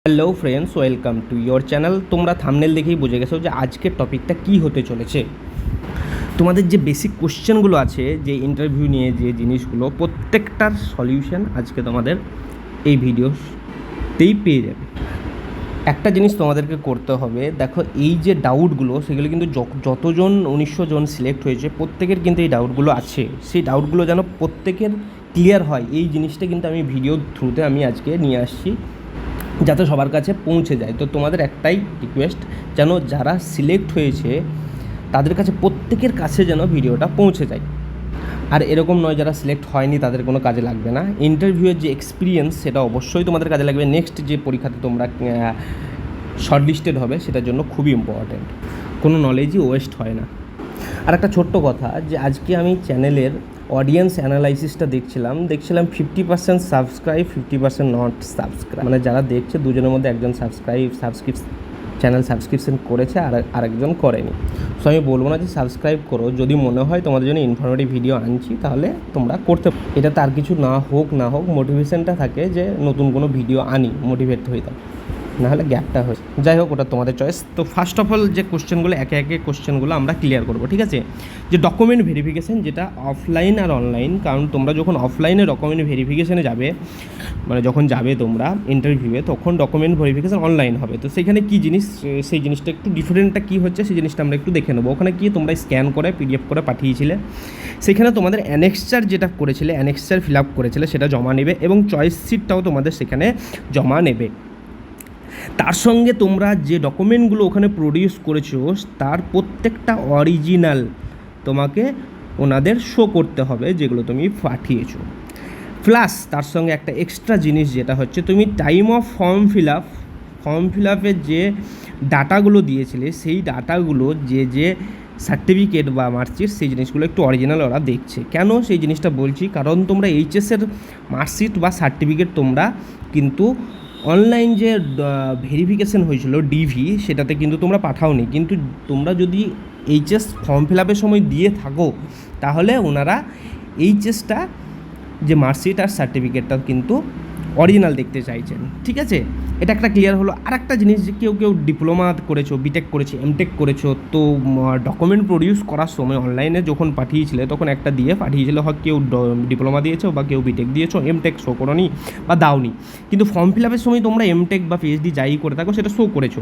Hello friends, welcome to your channel. তোমরা thumbnail দেখেই বুঝে গেছো যে আজকের টপিকটা কী হতে চলেছে। তোমাদের যে বেসিক কোশ্চেনগুলো আছে, যে ইন্টারভিউ নিয়ে যে জিনিসগুলো, প্রত্যেকটার সলিউশন আজকে তোমাদের এই ভিডিওতেই পেয়ে যাবে। একটা জিনিস তোমাদেরকে করতে হবে, দেখো এই যে ডাউটগুলো, সেগুলো কিন্তু যতজন 1900 জন সিলেক্ট হয়েছে প্রত্যেকের কিন্তু এই ডাউটগুলো আছে। সেই ডাউটগুলো যেন প্রত্যেকের ক্লিয়ার হয়, এই জিনিসটা কিন্তু আমি ভিডিওর থ্রুতে আমি আজকে নিয়ে আসছি, যাতে সবার কাছে পৌঁছে যায়। তো তোমাদের একটাই রিকোয়েস্ট, যেন যারা সিলেক্ট হয়েছে তাদের কাছে, প্রত্যেকের কাছে যেন ভিডিওটা পৌঁছে যায়। আর এরকম নয় যারা সিলেক্ট হয়নি তাদের কোনো কাজে লাগবে না। ইন্টারভিউয়ের যে এক্সপিরিয়েন্স সেটা অবশ্যই তোমাদের কাজে লাগবে। নেক্সট যে পরীক্ষাতে তোমরা শর্টলিস্টেড হবে সেটার জন্য খুবই ইম্পর্ট্যান্ট। কোনো নলেজই ওয়েস্ট হয় না। আর একটা ছোট্ট কথা, যে আজকে আমি চ্যানেলের অডিয়েন্স অ্যানালাইসিসটা দেখছিলাম 50% সাবস্ক্রাইব, 50% নট সাবস্ক্রাইব। মানে যারা দেখছে দুজনের মধ্যে একজন চ্যানেল সাবস্ক্রিপশন করেছে আর আরেকজন করেনি। সো আমি বলবো না যে সাবস্ক্রাইব করো, যদি মনে হয় তোমাদের জন্য ইনফরমেটিভ ভিডিও আনছি তাহলে তোমরা করতে। এটা তার কিছু না হোক মোটিভেশনটা থাকে যে নতুন কোনো ভিডিও আনি, মোটিভেট হয়ে থাকে, নাহলে গ্যাপটা হয়ে। যাই হোক, ওটা তোমাদের চয়েস। তো ফার্স্ট অফ অল যে কোশ্চেনগুলো একে একে কোশ্চেনগুলো আমরা ক্লিয়ার করবো, ঠিক আছে? যে ডকুমেন্ট ভেরিফিকেশান, যেটা অফলাইন আর অনলাইন। কারণ তোমরা যখন অফলাইনে ডকুমেন্ট ভেরিফিকেশানে যাবে, মানে যখন যাবে তোমরা ইন্টারভিউয়ে, তখন ডকুমেন্ট ভেরিফিকেশান অনলাইন হবে। তো সেখানে কী জিনিস, সেই জিনিসটা একটু ডিফারেন্টটা কী হচ্ছে সেই জিনিসটা আমরা একটু দেখে নেবো। ওখানে কি তোমরা স্ক্যান করে PDF করে পাঠিয়েছিলে, সেখানে তোমাদের অ্যানেক্সচার যেটা করেছিলে, অ্যানেক্সচার ফিল আপ করেছিলে সেটা জমা নেবে, এবং চয়েস সিটটাও তোমাদের সেখানে জমা নেবে। তার সঙ্গে তোমরা যে ডকুমেন্টগুলো ওখানে প্রডিউস করেছো তার প্রত্যেকটা অরিজিনাল তোমাকে ওনাদের শো করতে হবে, যেগুলো তুমি পাঠিয়েছো। প্লাস তার সঙ্গে একটা এক্সট্রা জিনিস, যেটা হচ্ছে তুমি টাইম অফ ফর্ম ফিল আপের যে ডাটাগুলো দিয়েছিলে, সেই ডাটাগুলো যে সার্টিফিকেট বা মার্কশিট, সেই জিনিসগুলো একটু অরিজিনাল ওরা দেখছে। কেন সেই জিনিসটা বলছি, কারণ তোমরা এইচএসের মার্কশিট বা সার্টিফিকেট তোমরা কিন্তু অনলাইন যে ভেরিফিকেশান হয়েছিল ডিভি, সেটাতে কিন্তু তোমরা পাঠাওনি। কিন্তু তোমরা যদি এইচএস ফর্ম ফিল আপের সময় দিয়ে থাকো, তাহলে ওনারা এইচএসটা যে মার্কশিট আর সার্টিফিকেটটা কিন্তু অরিজিনাল দেখতে চাইছেন, ঠিক আছে? এটা একটা ক্লিয়ার হলো। আর একটা জিনিস, যে কেউ ডিপ্লোমা করেছো, বিটেক করেছো, এমটেক করেছো, তো ডকুমেন্ট প্রডিউস করার সময় অনলাইনে যখন পাঠিয়েছিলে তখন একটা দিয়ে পাঠিয়েছিলে, হয় কেউ ডিপ্লোমা দিয়েছো বা কেউ বিটেক দিয়েছো, এমটেক শো করোনি বা দাওনি। কিন্তু ফর্ম ফিল আপের সময় তোমরা এমটেক বা পিএইচডি যাই করে থাকো সেটা শো করেছো,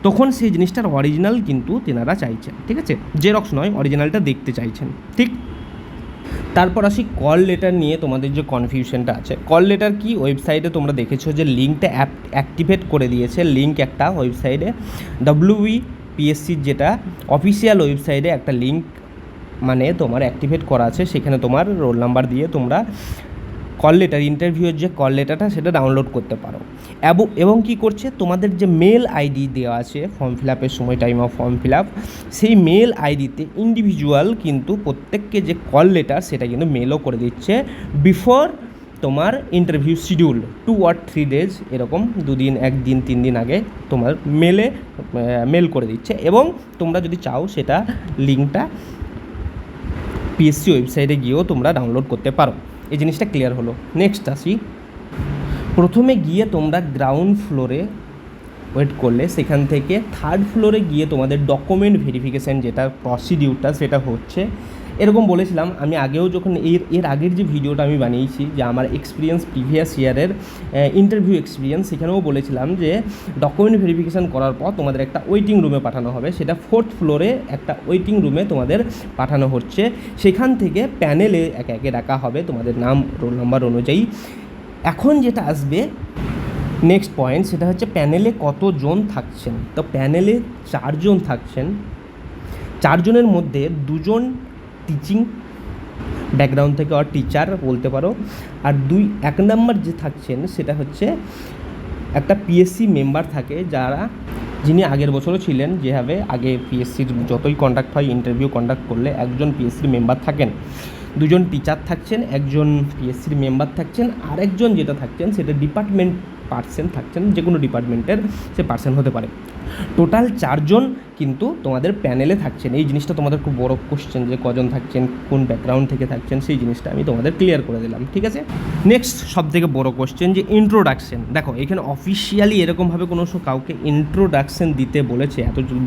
তখন সেই জিনিসটার অরিজিনাল কিন্তু তেনারা চাইছেন, ঠিক আছে? জেরক্স নয়, অরিজিনালটা দেখতে চাইছেন, ঠিক? তারপর আসি কল লেটার নিয়ে। তোমাদের যে কনফিউশনটা আছে, কল লেটার কি, ওয়েবসাইটে তোমরা দেখেছো যে লিঙ্কটা অ্যাক্টিভেট করে দিয়েছে। লিঙ্ক একটা ওয়েবসাইটে WBPSCর যেটা অফিসিয়াল ওয়েবসাইটে একটা লিঙ্ক মানে তোমার অ্যাক্টিভেট করা আছে, সেখানে তোমার রোল নাম্বার দিয়ে তোমরা কল লেটার, ইন্টারভিউয়ের যে কল লেটারটা সেটা ডাউনলোড করতে পারো। এবং কী করছে, তোমাদের যে মেল আইডি দেওয়া আছে ফর্ম ফিল আপের সময়, time of form fill up, সেই মেল আইডিতে ইন্ডিভিজুয়াল কিন্তু প্রত্যেককে যে কল লেটার সেটা কিন্তু মেলও করে দিচ্ছে বিফোর তোমার ইন্টারভিউ শিডিউল 2 or 3 days, এরকম 2 দিন, 1 দিন, 3 দিন আগে তোমার মেল করে দিচ্ছে। এবং তোমরা যদি চাও সেটা লিঙ্কটা পিএসসি ওয়েবসাইটে গিয়েও তোমরা ডাউনলোড করতে পারো। এই জিনিসটা ক্লিয়ার হলো। নেক্সট আসি, প্রথমে গিয়ে তোমরা গ্রাউন্ড ফ্লোরে ওয়েট করলে, সেখান থেকে 3rd ফ্লোরে গিয়ে তোমাদের ডকুমেন্ট ভেরিফিকেশান যেটা প্রসিডিউরটা সেটা হচ্ছে। এরকম বলেছিলাম আমি আগেও, যখন এর আগের যে ভিডিওটা আমি বানিয়েছি, যে আমার এক্সপিরিয়েন্স প্রিভিয়াস ইয়ারের ইন্টারভিউ এক্সপিরিয়েন্স, সেখানেও বলেছিলাম যে ডকুমেন্ট ভেরিফিকেশান করার পর তোমাদের একটা ওয়েটিং রুমে পাঠানো হবে। সেটা 4th ফ্লোরে একটা ওয়েটিং রুমে তোমাদের পাঠানো হচ্ছে। সেখান থেকে প্যানেলে একে একে ডাকা হবে তোমাদের নাম, রোল নাম্বার অনুযায়ী। এখন যেটা আসবে নেক্সট পয়েন্ট, সেটা হচ্ছে প্যানেলে কতজন থাকছেন। তো প্যানেলে 4 জন থাকছেন। 4 জনের মধ্যে 2 জন টিচিং ব্যাকগ্রাউন্ড থেকে, আর টিচার বলতে পারো। আর 1 নম্বর যে থাকছেন সেটা হচ্ছে একটা পিএসসি মেম্বার থাকে, যিনি আগের বছরও ছিলেন, যেভাবে আগে পিএসসির যতই কন্ডাক্ট হয়, ইন্টারভিউ কন্ডাক্ট করলে একজন পিএসসির মেম্বার থাকেন, 2 জন টিচার থাকছেন, 1 জন পিএসসির মেম্বার থাকছেন, আর 1 জন যেটা থাকছেন সেটা ডিপার্টমেন্ট পার্সন থাকছেন, যে কোনো ডিপার্টমেন্টের সে পার্সন হতে পারে। টোটাল 4 জন কিন্তু তোমাদের প্যানেলে থাকছেন। এই জিনিসটা তোমাদের খুব বড় কোশ্চেন, যে কজন থাকছেন, কোন ব্যাকগ্রাউন্ড থেকে থাকছেন, সেই জিনিসটা আমি তোমাদের ক্লিয়ার করে দিলাম, ঠিক আছে। নেক্সট সবথেকে বড় কোশ্চেন, যে ইন্ট্রোডাকশন। দেখো এখানে অফিসিয়ালি এরকমভাবে কোনো কাউকে ইন্ট্রোডাকশন দিতে বলেছে,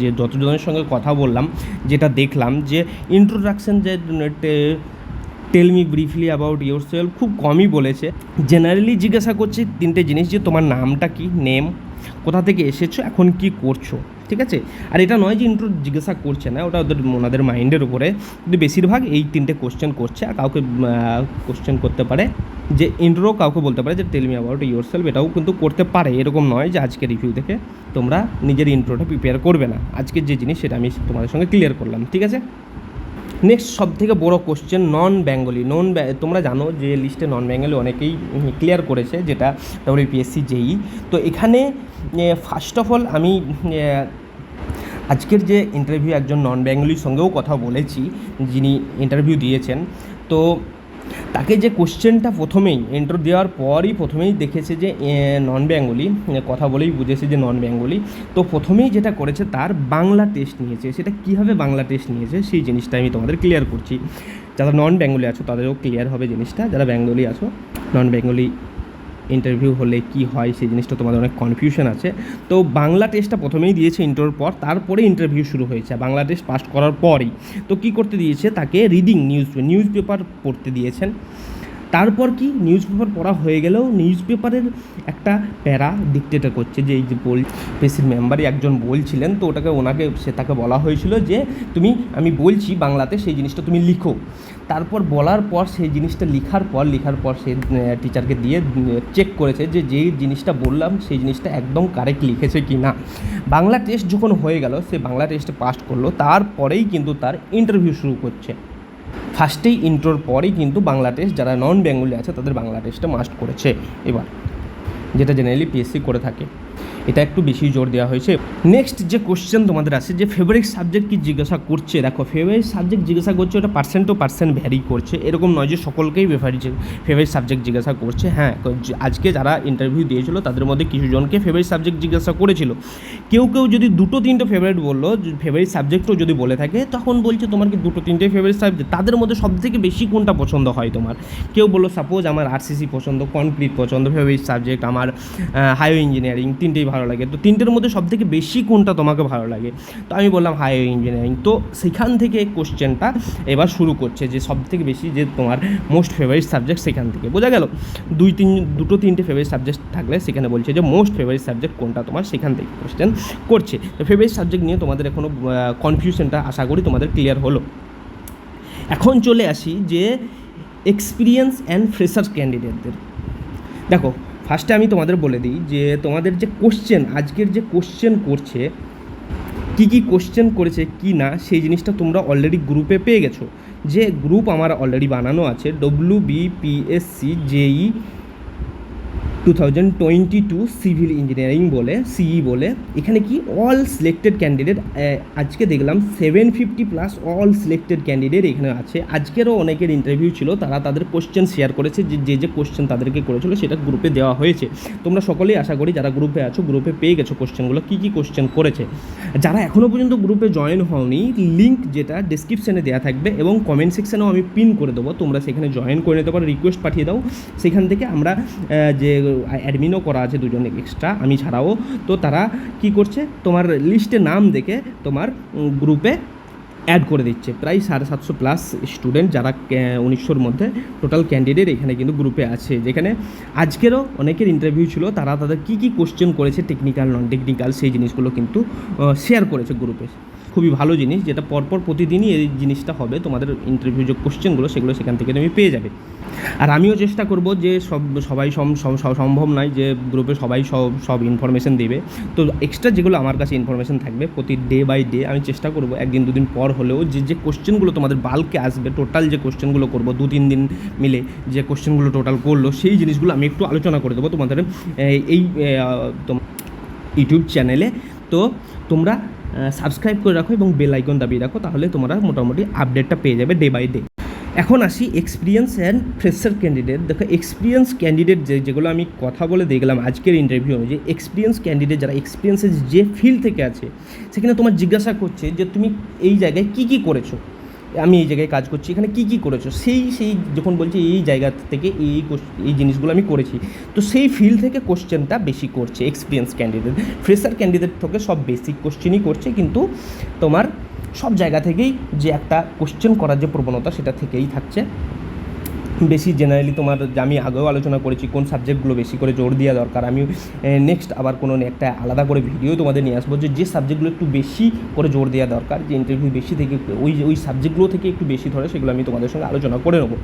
যে যতজনের সঙ্গে কথা বললাম, যেটা দেখলাম যে ইন্ট্রোডাকশন, যে tell me briefly about yourself, খুব কমই বলেছে। জেনারেলি জিজ্ঞাসা করছে 3টে জিনিস, যে তোমার নামটা কি, নেম, কোথা থেকে এসেছো, এখন কি করছো, ঠিক আছে। আর এটা নয় যে ইন্ট্রো জিজ্ঞাসা করছে না, ওটা ওনাদের মাইন্ডের উপরে, কিন্তু বেশিরভাগ এই 3টে কোশ্চেন করছে। আর কাউকে কোশ্চেন করতে পারে যে ইন্ট্রো, কাউকে বলতে পারে যে tell me about yourself, এটাও কিন্তু করতে পারে। এরকম নয় যে আজকে রিভিউ থেকে তোমরা নিজের ইন্ট্রোটা প্রিপেয়ার করবে না। আজকের যে জিনিস সেটা আমি তোমাদের সঙ্গে ক্লিয়ার করলাম, ঠিক আছে। নেক্সট সবথেকে বড় কোশ্চেন, নন বেঙ্গলি। তোমরা জানো যে লিস্টে নন বেঙ্গলি অনেকেই ক্লিয়ার করেছে, যেটা WPSC JEE। তো এখানে ফার্স্ট অফ অল আমি আজকের যে ইন্টারভিউ একজন নন বেঙ্গলির সঙ্গেও কথা বলেছি, যিনি ইন্টারভিউ দিয়েছেন। তো তাকে যে কোশ্চেনটা প্রথমেই ইন্টারভিউ দেওয়ার পরই প্রথমেই দেখেছে যে নন বেঙ্গলি, কথা বলেই বুঝেছে যে নন বেঙ্গলি। তো প্রথমেই যেটা করেছে, তার বাংলা টেস্ট নিয়েছে। সেটা কীভাবে বাংলা টেস্ট নিয়েছে সেই জিনিসটা আমি তোমাদের ক্লিয়ার করছি। যারা নন বেঙ্গলি আছো তাদেরও ক্লিয়ার হবে জিনিসটা, যারা বেঙ্গলি আছো, নন বেঙ্গলি ইন্টারভিউ হলে কি হয় সেই জিনিসটা তোমাদের অনেক কনফিউশন আছে। তো বাংলা টেস্টটা প্রথমেই দিয়েছে ইন্টারভিউর পর, তারপরে ইন্টারভিউ শুরু হয়েছে বাংলা টেস্ট পাস করার পরেই। তো কী করতে দিয়েছে, তাকে রিডিং নিউজ পেপার পড়তে দিয়েছেন। তারপর কি, নিউজ পেপার পড়া হয়ে গেলেও নিউজ পেপারের একটা প্যারা ডিকটেট করছে, যে এই যে পেসির মেম্বারই একজন বলছিলেন, তো ওনাকে তাকে বলা হয়েছিল যে আমি বলছি বাংলাতে, সেই জিনিসটা তুমি লিখো। তারপর বলার পর সেই জিনিসটা লিখার পর সে টিচারকে দিয়ে চেক করেছে যে যেই জিনিসটা বললাম সেই জিনিসটা একদম কারেক্ট লিখেছে কি না। বাংলা টেস্ট যখন হয়ে গেল, সে বাংলা টেস্টে পাস করলো, তারপরেই কিন্তু তার ইন্টারভিউ শুরু করছে। ফার্স্টেই ইন্ট্রোর পরেই কিন্তু বাংলা টেস্ট, যারা নন বেঙ্গলি আছে তাদের বাংলা টেস্টটা মাস্ট করেছে এবার, যেটা জেনারেলি PSC করে থাকে। এটা একটু বেশি জোর দেওয়া হয়েছে। নেক্সট যে কোশ্চেন তোমাদের আছে, যে ফেভারিট সাবজেক্ট কি জিজ্ঞাসা করছে। দেখো ফেভারিট সাবজেক্ট জিজ্ঞাসা করছে, ওটা পার্সেন্ট টু পার্সেন্ট ভ্যারি করছে। এরকম নয় যে সকলকেই ফেভারিট সাবজেক্ট জিজ্ঞাসা করছে। হ্যাঁ, আজকে যারা ইন্টারভিউ দিয়েছিল তাদের মধ্যে কিছু জনকে ফেভারিট সাবজেক্ট জিজ্ঞাসা করেছিল। কেউ যদি 2-3টে ফেভারিট বললো, ফেভারিট সাবজেক্টও যদি বলে থাকে, তখন বলছে তোমার কি 2-3টে ফেভারিট সাবজেক্ট, তাদের মধ্যে সবথেকে বেশি কোনটা পছন্দ হয় তোমার। কেউ বললো সাপোজ আমার RCC পছন্দ, কনক্রিট পছন্দ, ফেভারিট সাবজেক্ট আমার হাইওয়ে ইঞ্জিনিয়ারিং, 3টেই ভালো লাগে। তো 3টের মধ্যে সবথেকে বেশি কোনটা তোমাকে ভালো লাগে, তো আমি বললাম হাইওয়ে ইঞ্জিনিয়ারিং। তো সেখান থেকে কোশ্চেনটা এবার শুরু করছে, যে সবথেকে বেশি যে তোমার মোস্ট ফেভারিট সাবজেক্ট, সেখান থেকে বোঝা গেল। 2-3টে ফেভারিট সাবজেক্ট থাকলে সেখানে বলছে যে মোস্ট ফেভারিট সাবজেক্ট কোনটা তোমার, সেখান থেকে কোশ্চেন করছে। তো ফেভারিট সাবজেক্ট নিয়ে তোমাদের এখনও কনফিউশনটা আশা করি তোমাদের ক্লিয়ার হলো। এখন চলে আসি যে এক্সপিরিয়েন্স অ্যান্ড ফ্রেশার ক্যান্ডিডেটদের। দেখো ফার্স্টে আমি তোমাদের বলে দিই যে তোমাদের যে কোশ্চেন, আজকের যে কোশ্চেন করছে, কী কোশ্চেন করেছে কি না, সেই জিনিসটা তোমরা অলরেডি গ্রুপে পেয়ে গেছো। যে গ্রুপ আমার অলরেডি বানানো আছে, WBPSC JEE 2022 সিভিল ইঞ্জিনিয়ারিং বলে, CE বলে। এখানে কি অল সিলেক্টেড ক্যান্ডিডেট, আজকে দেখলাম 750+ অল সিলেক্টেড ক্যান্ডিডেট এখানে আছে। আজকেরও অনেকের ইন্টারভিউ ছিল, তারা তাদের কোশ্চেন শেয়ার করেছে, যে কোশ্চেন তাদেরকে করেছিল সেটা গ্রুপে দেওয়া হয়েছে। তোমরা সকলেই আশা করি যারা গ্রুপে আছো, গ্রুপে পেয়ে গেছো কোশ্চেনগুলো, কী কোশ্চেন করেছে। যারা এখনও পর্যন্ত গ্রুপে জয়েন হওনি, লিঙ্ক যেটা ডিসক্রিপশানে দেওয়া থাকবে এবং কমেন্ট সেকশানেও আমি পিন করে দেবো, তোমরা সেখানে জয়েন করে নিতে পারো, রিকোয়েস্ট পাঠিয়ে দাও। সেখান থেকে আমরা যে অ্যাডমিনও করা আছে 2জন এক্সট্রা, আমি ছাড়াও, তো তারা কি করছে, তোমার লিস্টে নাম দেখে তোমার গ্রুপে অ্যাড করে দিচ্ছে। প্রায় 750+ স্টুডেন্ট, যারা 1900-র মধ্যে টোটাল ক্যান্ডিডেট এখানে কিন্তু গ্রুপে আছে। যেখানে আজকেরও অনেকের ইন্টারভিউ ছিল, তারা তাদের কী কোশ্চেন করেছে, টেকনিক্যাল নন টেকনিক্যাল, সেই জিনিসগুলো কিন্তু শেয়ার করেছে গ্রুপে। খুবই ভালো জিনিস, যেটা পরপর প্রতিদিনই এই জিনিসটা হবে, তোমাদের ইন্টারভিউ যে কোশ্চেনগুলো সেগুলো সেখান থেকে তুমি পেয়ে যাবে। আর আমিও চেষ্টা করব যে সবাই সম্ভব নয় যে গ্রুপে সবাই সব ইনফরমেশান দেবে। তো এক্সট্রা যেগুলো আমার কাছে ইনফরমেশান থাকবে, প্রতি ডে বাই ডে আমি চেষ্টা করব 1-2 দিন পর হলেও যে কোশ্চেনগুলো তোমাদের বাল্কে আসবে, টোটাল যে কোশ্চেনগুলো করবো 2-3 দিন মিলে যে কোশ্চেনগুলো টোটাল করলো, সেই জিনিসগুলো আমি একটু আলোচনা করে দেবো তোমাদের এই ইউটিউব চ্যানেলে। তো তোমরা সাবস্ক্রাইব করে রাখো এবং বেল আইকন দাবিয়ে রাখো, তাহলে তোমরা মোটামুটি আপডেটটা পেয়ে যাবে ডে বাই ডে। এখন আসি এক্সপিরিয়েন্স অ্যান্ড ফ্রেশার ক্যান্ডিডেট। দেখো এক্সপিরিয়েন্স ক্যান্ডিডেট যেগুলো আমি কথা বলে দেখলাম আজকের ইন্টারভিউ অনুযায়ী, এক্সপিরিয়েন্স ক্যান্ডিডেট যারা এক্সপিরিয়েন্সের যে ফিল্ড থেকে আছে, সেখানে তোমার জিজ্ঞাসা করছে যে তুমি এই জায়গায় কী কী করেছো, আমি এই জায়গায় কাজ করছি, এখানে কী কী করেছো, সেই যখন বলছি এই জায়গা থেকে এই জিনিসগুলো আমি করেছি, তো সেই ফিল্ড থেকে কোশ্চেনটা বেশি করছে এক্সপিরিয়েন্স ক্যান্ডিডেট। ফ্রেশার ক্যান্ডিডেট থেকে সব বেসিক কোশ্চেনই করছে, কিন্তু তোমার সব জায়গা থেকেই যে একটা কোশ্চেন করার যে প্রবণতা সেটা থেকেই থাকছে বেশি। জেনারেলি তোমার আমি আগেও আলোচনা করেছি কোন সাবজেক্টগুলো বেশি করে জোর দেওয়া দরকার। আমি নেক্সট আবার কোনো একটা আলাদা করে ভিডিও তোমাদের নিয়ে আসবো যে সাবজেক্টগুলো একটু বেশি করে জোর দেওয়া দরকার, যে ইন্টারভিউ বেশি থেকে ওই সাবজেক্টগুলো থেকে একটু বেশি ধরে, সেগুলো আমি তোমাদের সঙ্গে আলোচনা করে নেবো।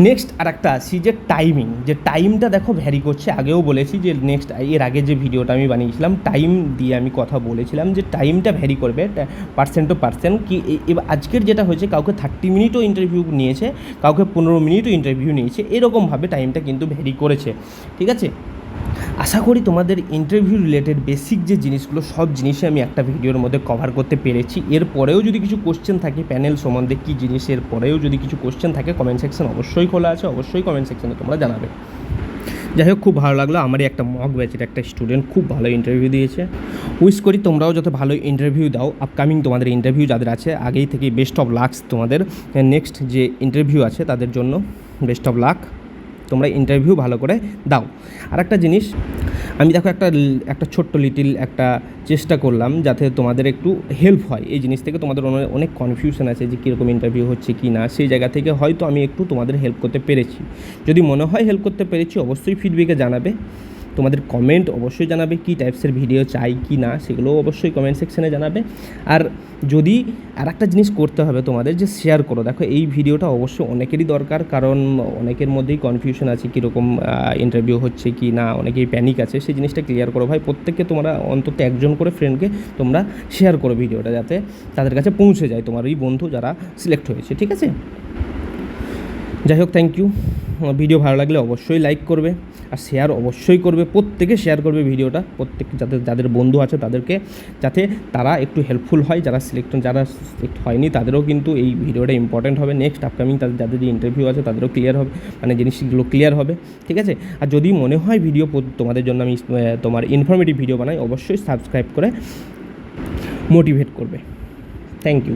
নেক্সট আর একটা আসি যে টাইমিং, যে টাইমটা দেখো ভ্যারি করছে। আগেও বলেছি যে নেক্সট এর আগে যে ভিডিওটা আমি বানিয়েছিলাম টাইম দিয়ে আমি কথা বলেছিলাম যে টাইমটা ভ্যারি করবে পার্সেন্ট টু পার্সেন্ট। কি এবার আজকের যেটা হয়েছে, কাউকে 30 মিনিটও ইন্টারভিউ নিয়েছে, কাউকে 15 মিনিটও ইন্টারভিউ নিয়েছে, এরকমভাবে টাইমটা কিন্তু ভ্যারি করেছে, ঠিক আছে। আশা করি তোমাদের ইন্টারভিউ রিলেটেড বেসিক যে জিনিসগুলো সব জিনিসই আমি একটা ভিডিওর মধ্যে কভার করতে পেরেছি। এরপরেও যদি কিছু কোশ্চেন থাকে প্যানেল সম্বন্ধে কী জিনিস, এরপরেও যদি কিছু কোশ্চেন থাকে কমেন্ট সেকশন অবশ্যই খোলা আছে, অবশ্যই কমেন্ট সেকশনে তোমরা জানাবে। যাই হোক, খুব ভালো লাগলো। আমারই একটা মক ব্যাচের একটা স্টুডেন্ট খুব ভালো ইন্টারভিউ দিয়েছে। উইশ করি তোমরাও যত ভালো ইন্টারভিউ দাও। আপকামিং তোমাদের ইন্টারভিউ যাদের আছে আগেই থেকে বেস্ট অফ লাকস। তোমাদের নেক্সট যে ইন্টারভিউ আছে তাদের জন্য বেস্ট অফ লাক। তোমরা ইন্টারভিউ ভালো করে দাও। আর একটা জিনিস, আমি দেখো একটা ছোট্ট লিটিল একটা চেষ্টা করলাম যাতে তোমাদের একটু হেল্প হয় এই জিনিস থেকে। তোমাদের অনেক কনফিউশন আছে যে কীরকম ইন্টারভিউ হচ্ছে কি না, সেই জায়গা থেকে হয়তো আমি একটু তোমাদের হেল্প করতে পেরেছি। যদি মনে হয় হেল্প করতে পেরেছি অবশ্যই ফিডব্যাকে জানাবে। তোমাদের কমেন্ট অবশ্যই জানাবে কী টাইপসের ভিডিও চাই কি না, সেগুলোও অবশ্যই কমেন্ট সেকশনে জানাবে। আর যদি আর একটা জিনিস করতে হবে তোমাদের, যে শেয়ার করো। দেখো এই ভিডিওটা অবশ্যই অনেকেরই দরকার, কারণ অনেকের মধ্যেই কনফিউশন আছে কীরকম ইন্টারভিউ হচ্ছে কি না, অনেকেই প্যানিক আছে। সেই জিনিসটা ক্লিয়ার করো ভাই। প্রত্যেককে তোমরা অন্তত একজন করে ফ্রেন্ডকে তোমরা শেয়ার করো ভিডিওটা, যাতে তাদের কাছে পৌঁছে যায় তোমার ওই বন্ধু যারা সিলেক্ট হয়েছে, ঠিক আছে। যাই হোক, থ্যাংক ইউ। ভিডিও ভালো লাগলে অবশ্যই লাইক করবে আর শেয়ার অবশ্যই করবে। প্রত্যেকে শেয়ার করবে ভিডিওটা, প্রত্যেক যাদের বন্ধু আছে তাদেরকে, যাতে তারা একটু হেল্পফুল হয়। যারা সিলেক্ট হয়নি তাদেরও কিন্তু এই ভিডিওটা ইম্পর্ট্যান্ট হবে। নেক্সট আপকামিং যাদের যে ইন্টারভিউ আছে তাদেরও ক্লিয়ার হবে, মানে জিনিসগুলো ক্লিয়ার হবে, ঠিক আছে। আর যদি মনে হয় ভিডিও তোমাদের জন্য আমি তোমার ইনফরমেটিভ ভিডিও বানাই, অবশ্যই সাবস্ক্রাইব করে মোটিভেট করবে। Thank you.